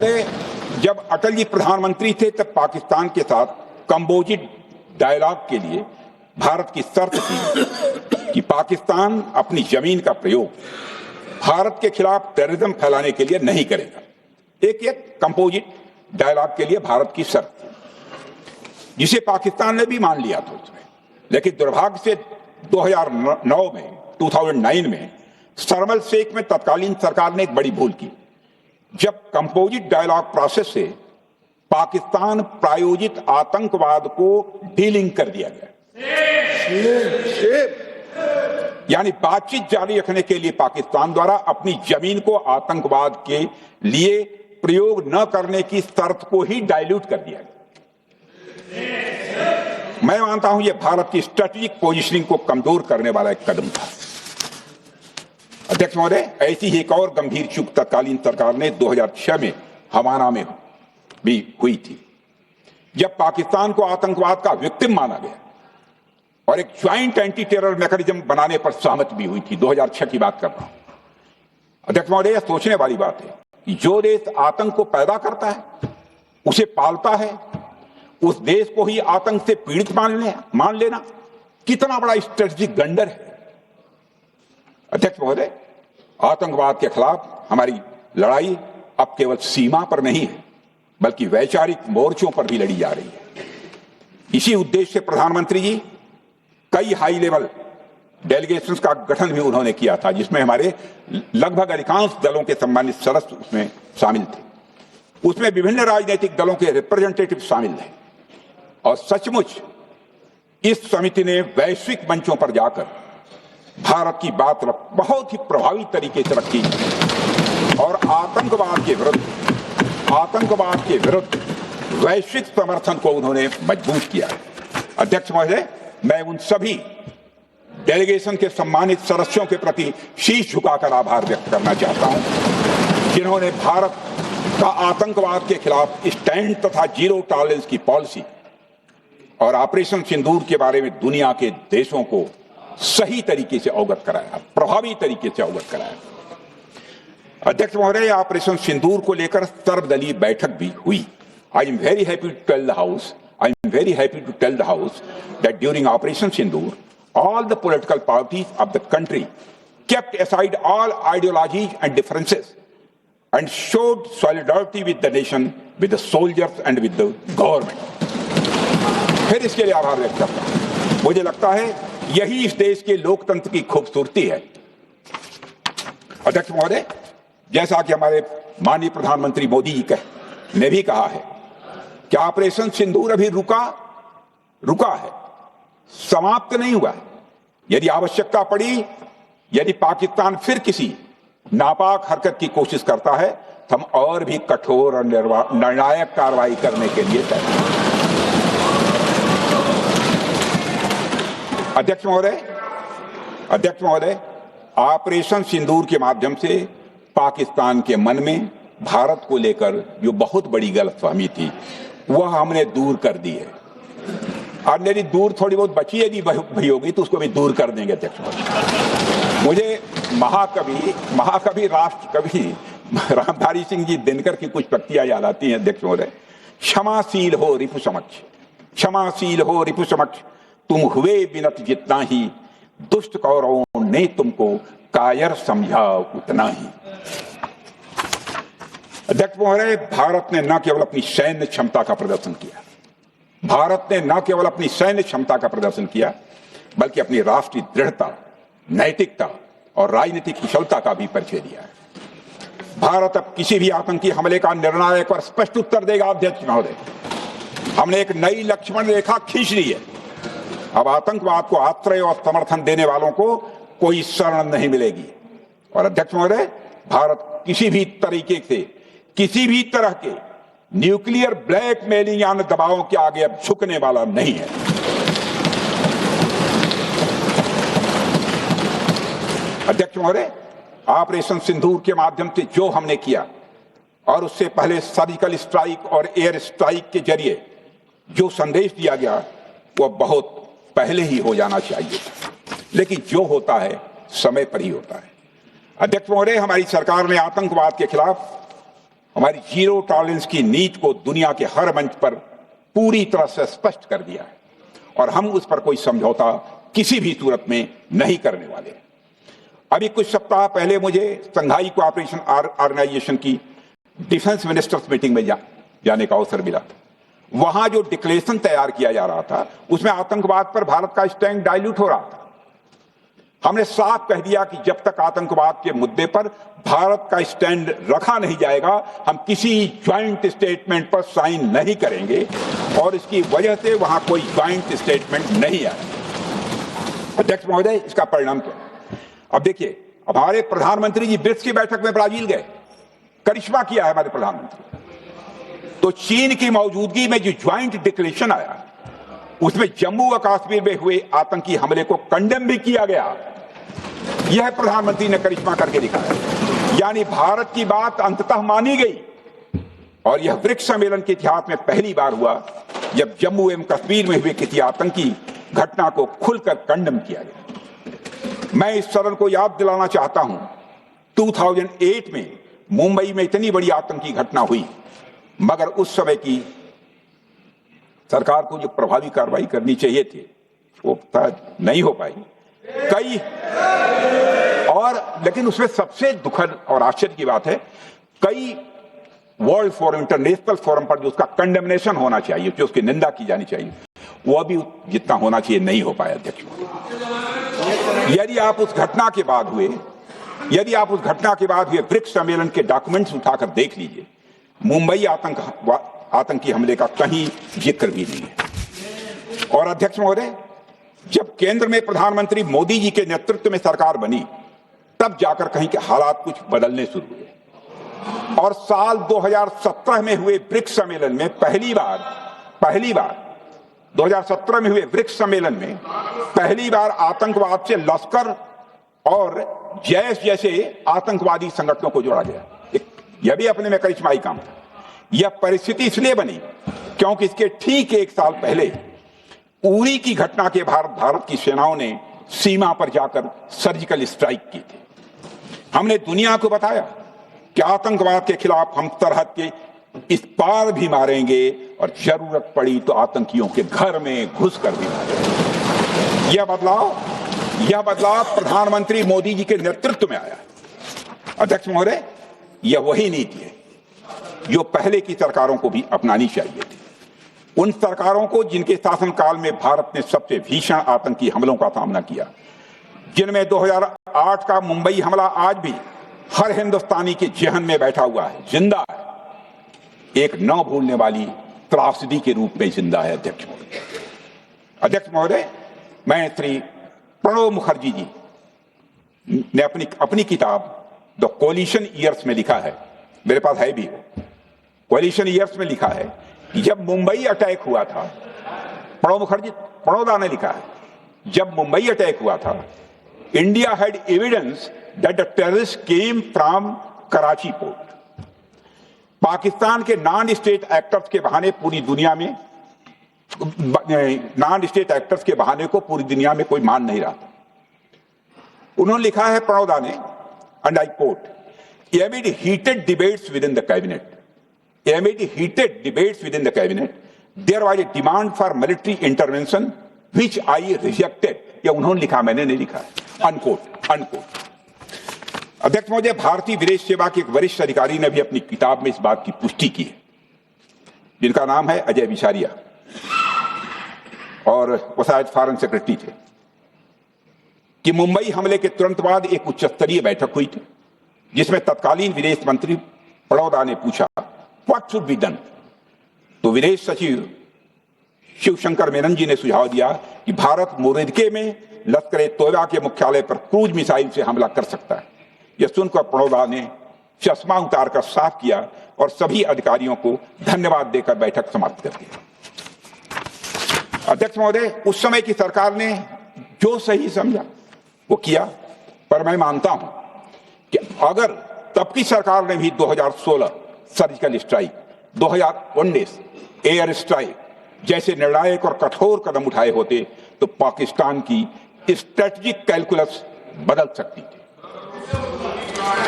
जब अटल जी प्रधानमंत्री थे तब पाकिस्तान के साथ कंबोजिट डायलॉग के लिए भारत की शर्त थी कि पाकिस्तान अपनी जमीन का प्रयोग भारत के खिलाफ टेररिज्म फैलाने के लिए नहीं करेगा। एक कंपोजिट डायलॉग के लिए भारत की शर्त थी, जिसे पाकिस्तान ने भी मान लिया था उसमें। लेकिन दुर्भाग्य से 2009 में शर्म शेख में तत्कालीन सरकार ने एक बड़ी भूल की, जब कंपोजिट डायलॉग प्रोसेस से पाकिस्तान प्रायोजित आतंकवाद को डीलिंक कर दिया गया। यानी बातचीत जारी रखने के लिए पाकिस्तान द्वारा अपनी जमीन को आतंकवाद के लिए प्रयोग न करने की शर्त को ही डाइल्यूट कर दिया गया। मैं मानता हूं यह भारत की स्ट्रेटेजिक पोजीशनिंग को कमजोर करने वाला एक कदम था। अध्यक्ष महोदय, ऐसी ही एक और गंभीर चूक तत्कालीन सरकार ने 2006 में हवाना में भी हुई थी, जब पाकिस्तान को आतंकवाद का विक्टिम माना गया और एक ज्वाइंट एंटी टेरर मैकेनिज्म बनाने पर सहमति भी हुई थी। 2006 की बात कर रहा हूं। अध्यक्ष महोदय, यह सोचने वाली बात है कि जो देश आतंक को पैदा करता है, उसे पालता है, उस देश को ही आतंक से पीड़ित मान लेना कितना बड़ा स्ट्रेटेजिक ब्लंडर है। अध्यक्ष महोदय, आतंकवाद के खिलाफ हमारी लड़ाई अब केवल सीमा पर नहीं है, बल्कि वैचारिक मोर्चों पर भी लड़ी जा रही है। इसी उद्देश्य से प्रधानमंत्री जी कई हाई लेवल डेलीगेशंस का गठन भी उन्होंने किया था, जिसमें हमारे लगभग अधिकांश दलों के सम्मानित सदस्य उसमें शामिल थे। उसमें विभिन्न राजनीतिक दलों के रिप्रेजेंटेटिव शामिल थे और सचमुच इस समिति ने वैश्विक मंचों पर जाकर भारत की बात बहुत ही प्रभावी तरीके से रखी और आतंकवाद के विरुद्ध वैश्विक समर्थन को उन्होंने मजबूत किया है। अध्यक्ष महोदय, मैं उन सभी डेलीगेशन के सम्मानित सदस्यों के प्रति शीश झुकाकर आभार व्यक्त करना चाहता हूं, जिन्होंने भारत का आतंकवाद के खिलाफ स्टैंड तथा जीरो टॉलरेंस की पॉलिसी और ऑपरेशन सिंदूर के बारे में दुनिया के देशों को सही तरीके से अवगत कराया, प्रभावी तरीके से अवगत कराया। अध्यक्ष महोदय, ऑपरेशन सिंदूर को लेकर सर्वदलीय बैठक भी हुई। I am very happy to tell the house that during Operation Sindoor, all the political parties of the country kept aside all ideologies and differences and showed solidarity with the nation, with the soldiers and with the government. फिर इसके लिए आभार व्यक्त करता हूं। मुझे लगता है यही इस देश के लोकतंत्र की खूबसूरती है। अध्यक्ष महोदय, जैसा कि हमारे माननीय प्रधानमंत्री मोदी जी ने भी कहा है कि ऑपरेशन सिंदूर अभी रुका है, समाप्त नहीं हुआ है। यदि आवश्यकता पड़ी, यदि पाकिस्तान फिर किसी नापाक हरकत की कोशिश करता है, तो हम और भी कठोर और निर्णायक कार्रवाई करने के लिए तैयार हैं। अध्यक्ष महोदय, ऑपरेशन सिंदूर के माध्यम से पाकिस्तान के मन में भारत को लेकर जो बहुत बड़ी गलतफहमी थी, वह हमने दूर कर दी है। और यदि दूर थोड़ी बहुत बची यदि भई होगी तो उसको भी दूर कर देंगे। अध्यक्ष महोदय, मुझे महाकवि राष्ट्रकवि रामधारी सिंह जी दिनकर की कुछ पंक्तियां याद आती हैं। अध्यक्ष महोदय, क्षमाशील हो रिपु समक्ष, तुम हुए विनत जितना ही, दुष्ट कौरवों ने तुमको कायर समझा उतना ही। अध्यक्ष महोदय, भारत ने न केवल अपनी सैन्य क्षमता का प्रदर्शन किया, बल्कि अपनी राष्ट्रीय दृढ़ता, नैतिकता और राजनीतिक कुशलता का भी परिचय दिया है। भारत अब किसी भी आतंकी हमले का निर्णायक और स्पष्ट उत्तर देगा। अध्यक्ष महोदय, हमने एक नई लक्ष्मण रेखा खींच ली है। अब आतंकवाद को आश्रय और समर्थन देने वालों को कोई शरण नहीं मिलेगी। और अध्यक्ष महोदय, भारत किसी भी तरह के न्यूक्लियर ब्लैकमेलिंग या दबावों के आगे अब झुकने वाला नहीं है। अध्यक्ष महोदय, ऑपरेशन सिंदूर के माध्यम से जो हमने किया और उससे पहले सर्जिकल स्ट्राइक और एयर स्ट्राइक के जरिए जो संदेश दिया गया, वह बहुत पहले ही हो जाना चाहिए, लेकिन जो होता है समय पर ही होता है। अध्यक्ष महोदय, हमारी सरकार ने आतंकवाद के खिलाफ हमारी जीरो टॉलरेंस की नीति को दुनिया के हर मंच पर पूरी तरह से स्पष्ट कर दिया है और हम उस पर कोई समझौता किसी भी सूरत में नहीं करने वाले। अभी कुछ सप्ताह पहले मुझे शंघाई कोऑपरेशन ऑर्गेनाइजेशन की डिफेंस मिनिस्टर्स मीटिंग में जाने का अवसर मिला था। वहां जो डिक्लेरेशन तैयार किया जा रहा था उसमें आतंकवाद पर भारत का स्टैंड डाइल्यूट हो रहा था। हमने साफ कह दिया कि जब तक आतंकवाद के मुद्दे पर भारत का स्टैंड रखा नहीं जाएगा हम किसी ज्वाइंट स्टेटमेंट पर साइन नहीं करेंगे और इसकी वजह से वहां कोई ज्वाइंट स्टेटमेंट नहीं आया। अध्यक्ष महोदय, इसका परिणाम क्या? अब देखिए, हमारे प्रधानमंत्री जी ब्रिक्स की बैठक में ब्राजील गए, करिश्मा किया है हमारे प्रधानमंत्री। तो चीन की मौजूदगी में जो ज्वाइंट डिक्लेरेशन आया उसमें जम्मू व कश्मीर में हुए आतंकी हमले को कंडेम भी किया गया। यह प्रधानमंत्री ने करिश्मा करके दिखाया, यानी भारत की बात अंततः मानी गई। और यह ब्रिक्स सम्मेलन के इतिहास में पहली बार हुआ जब जम्मू एवं कश्मीर में हुए किसी आतंकी घटना को खुलकर कंडेम किया गया। मैं इस सदन को याद दिलाना चाहता हूं, 2008 में मुंबई में इतनी बड़ी आतंकी घटना हुई, मगर उस समय की सरकार को जो प्रभावी कार्रवाई करनी चाहिए थी वो नहीं हो पाई लेकिन उसमें सबसे दुखद और आश्चर्य की बात है, कई वर्ल्ड फोरम, इंटरनेशनल फोरम पर जो उसका कंडेमनेशन होना चाहिए, जो उसकी निंदा की जानी चाहिए, वह भी जितना होना चाहिए नहीं हो पाया। अध्यक्ष, यदि आप उस घटना के बाद हुए ब्रिक्स सम्मेलन के डॉक्यूमेंट्स उठाकर देख लीजिए, मुंबई आतंकी हमले का कहीं जिक्र भी नहीं है। और अध्यक्ष महोदय, जब केंद्र में प्रधानमंत्री मोदी जी के नेतृत्व में सरकार बनी तब जाकर कहीं के हालात कुछ बदलने शुरू हुए और साल 2017 में हुए ब्रिक्स सम्मेलन में पहली बार 2017 में हुए ब्रिक्स सम्मेलन में पहली बार आतंकवाद से लश्कर और जैश जैसे आतंकवादी संगठनों को जोड़ा गया। यह भी अपने में करिश्माई काम था। यह परिस्थिति इसलिए बनी क्योंकि इसके ठीक एक साल पहले उरी की घटना के भारत की सेनाओं ने सीमा पर जाकर सर्जिकल स्ट्राइक की थी। हमने दुनिया को बताया कि आतंकवाद के खिलाफ हम सरहद के इस पार भी मारेंगे और जरूरत पड़ी तो आतंकियों के घर में घुसकर भी मारेंगे। यह बदलाव प्रधानमंत्री मोदी जी के नेतृत्व में आया। अध्यक्ष महोदय, यह वही नीति है जो पहले की सरकारों को भी अपनानी चाहिए थी। उन सरकारों को जिनके शासनकाल में भारत ने सबसे भीषण आतंकी हमलों का सामना किया, जिनमें 2008 का मुंबई हमला आज भी हर हिंदुस्तानी के जेहन में बैठा हुआ है, जिंदा है, एक न भूलने वाली त्रासदी के रूप में जिंदा है। अध्यक्ष महोदय, मैं श्री प्रणब मुखर्जी जी ने अपनी किताब द कोलिशन ईयर्स में लिखा है, मेरे पास है भी, कोलिशन ईयर्स में लिखा है कि जब मुंबई अटैक हुआ था, प्रणोदा ने लिखा है, जब मुंबई अटैक हुआ था, India had evidence that the terrorist came from Karachi port. Pakistan के नॉन स्टेट एक्टर्स के बहाने पूरी दुनिया में को पूरी दुनिया में कोई मान नहीं रहा था। उन्होंने लिखा है प्रणोदा ने, and I quote, amid heated debates within the cabinet, there was a demand for military intervention which I rejected. यह उन्होंने लिखा, मैंने नहीं लिखा, अनकोट। अध्यक्ष महोदय, भारतीय विदेश सेवा के एक वरिष्ठ अधिकारी ने भी अपनी किताब में इस बात की पुष्टि की है, जिनका नाम है अजय बिसारिया, और वो शायद फॉरेन सेक्रेटरी थे, कि मुंबई हमले के तुरंत बाद एक उच्च स्तरीय बैठक हुई थी जिसमें तत्कालीन विदेश मंत्री प्रणोदा ने पूछा व्हाट शुड बी डन। तो विदेश सचिव शिवशंकर मेनन जी ने सुझाव दिया कि भारत मोरदके में लश्कर ए तोयबा के मुख्यालय पर क्रूज मिसाइल से हमला कर सकता है। यह सुनकर प्रणोदा ने चश्मा उतारकर साफ किया और सभी अधिकारियों को धन्यवाद देकर बैठक समाप्त कर दी। अध्यक्ष महोदय, उस समय की सरकार ने जो सही समझा वो किया, पर मैं मानता हूं कि अगर तब की सरकार ने भी 2016 सर्जिकल स्ट्राइक, 2019 एयर स्ट्राइक जैसे निर्णायक और कठोर कदम उठाए होते तो पाकिस्तान की स्ट्रेटेजिक कैलकुलस बदल सकती थी।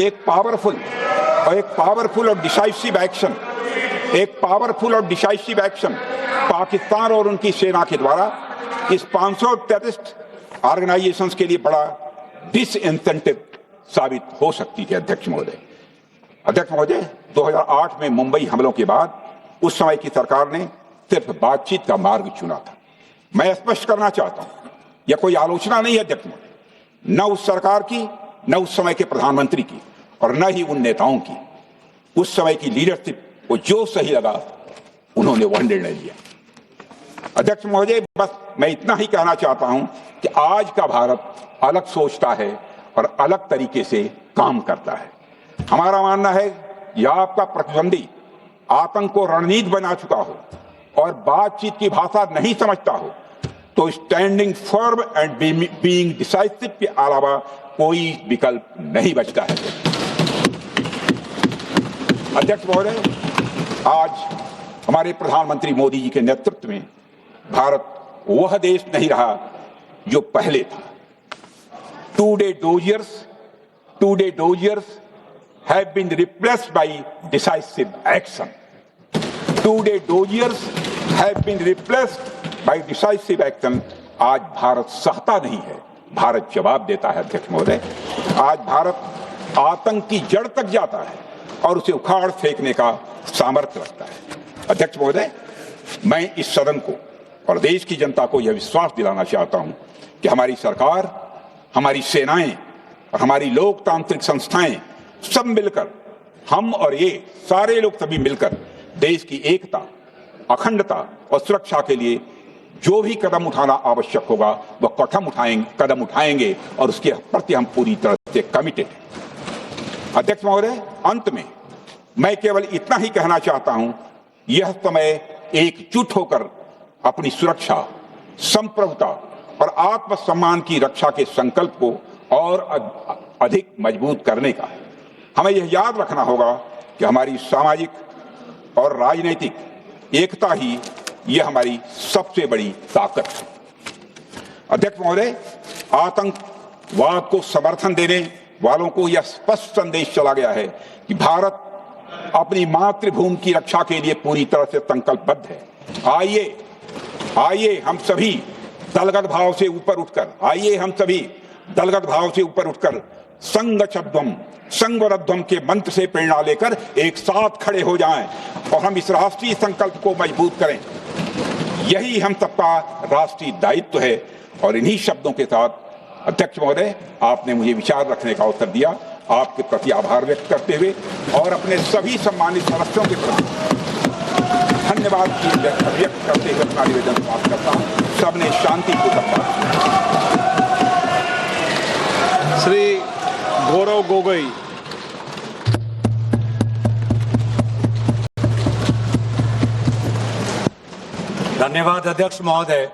एक पावरफुल और एक पावरफुल और डिसाइसिव एक्शन पाकिस्तान और उनकी सेना के द्वारा इस 500 टेररिस्ट ऑर्गेनाइजेशंस के लिए बड़ा डिसइंसेंटिव साबित हो सकती है। अध्यक्ष महोदय 2008 में मुंबई हमलों के बाद उस समय की सरकार ने सिर्फ बातचीत का मार्ग चुना था। मैं स्पष्ट करना चाहता हूं, यह कोई आलोचना नहीं है अध्यक्ष महोदय, न उस सरकार की, न उस समय के प्रधानमंत्री की, और न ही उन नेताओं की। उस समय की लीडरशिप को जो सही लगा उन्होंने वह निर्णय लिया। अध्यक्ष महोदय, बस मैं इतना ही कहना चाहता हूं कि आज का भारत अलग सोचता है और अलग तरीके से काम करता है। हमारा मानना है यह आपका प्रतिद्वंदी आतंक को रणनीति बना चुका हो और बातचीत की भाषा नहीं समझता हो तो standing firm and being decisive के अलावा कोई विकल्प नहीं बचता है। अध्यक्ष महोदय, आज हमारे प्रधानमंत्री मोदी जी के नेतृत्व में भारत वह देश नहीं रहा जो पहले था। Two-day doziers have been replaced by decisive action. Two-day doziers have been replaced by decisive action. आज भारत सहता नहीं है, भारत जवाब देता है। अध्यक्ष महोदय, आज भारत आतंक की जड़ तक जाता है और उसे उखाड़ फेंकने का सामर्थ्य रखता है। अध्यक्ष महोदय, मैं इस सदन को और देश की जनता को यह विश्वास दिलाना चाहता हूं कि हमारी सरकार, हमारी सेनाएं और हमारी लोकतांत्रिक संस्थाएं सब मिलकर, हम और ये सारे लोग सभी मिलकर देश की एकता, अखंडता और सुरक्षा के लिए जो भी कदम उठाना आवश्यक होगा वह कदम उठाएंगे और उसके प्रति हम पूरी तरह से कमिटेड हैं। अध्यक्ष महोदय, अंत में मैं केवल इतना ही कहना चाहता हूं, यह समय एकजुट होकर अपनी सुरक्षा, संप्रभुता और आत्मसम्मान की रक्षा के संकल्प को और अधिक मजबूत करने का है। हमें यह याद रखना होगा कि हमारी सामाजिक और राजनीतिक एकता ही यह हमारी सबसे बड़ी ताकत है। अध्यक्ष महोदय, आतंकवाद को समर्थन देने वालों को यह स्पष्ट संदेश चला गया है कि भारत अपनी मातृभूमि की रक्षा के लिए पूरी तरह से संकल्पबद्ध है। आइए हम सभी दलगत भाव से ऊपर उठकर संघवरध्वम के मंत्र से प्रेरणा लेकर एक साथ खड़े हो जाएं और हम इस राष्ट्रीय संकल्प को मजबूत करें। यही हम सबका राष्ट्रीय दायित्व है। और इन्हीं शब्दों के साथ अध्यक्ष महोदय, आपने मुझे विचार रखने का अवसर दिया। आपके प्रति आभार व्यक्त करते हुए और अपने सभी सम्मानित सदस्यों के प्रति धन्यवाद व्यक्त करते हुए अपना निवेदन समाप्त करता हूं। सबने शांतिपूर्वक श्री गौरव गोगोई। धन्यवाद अध्यक्ष महोदय।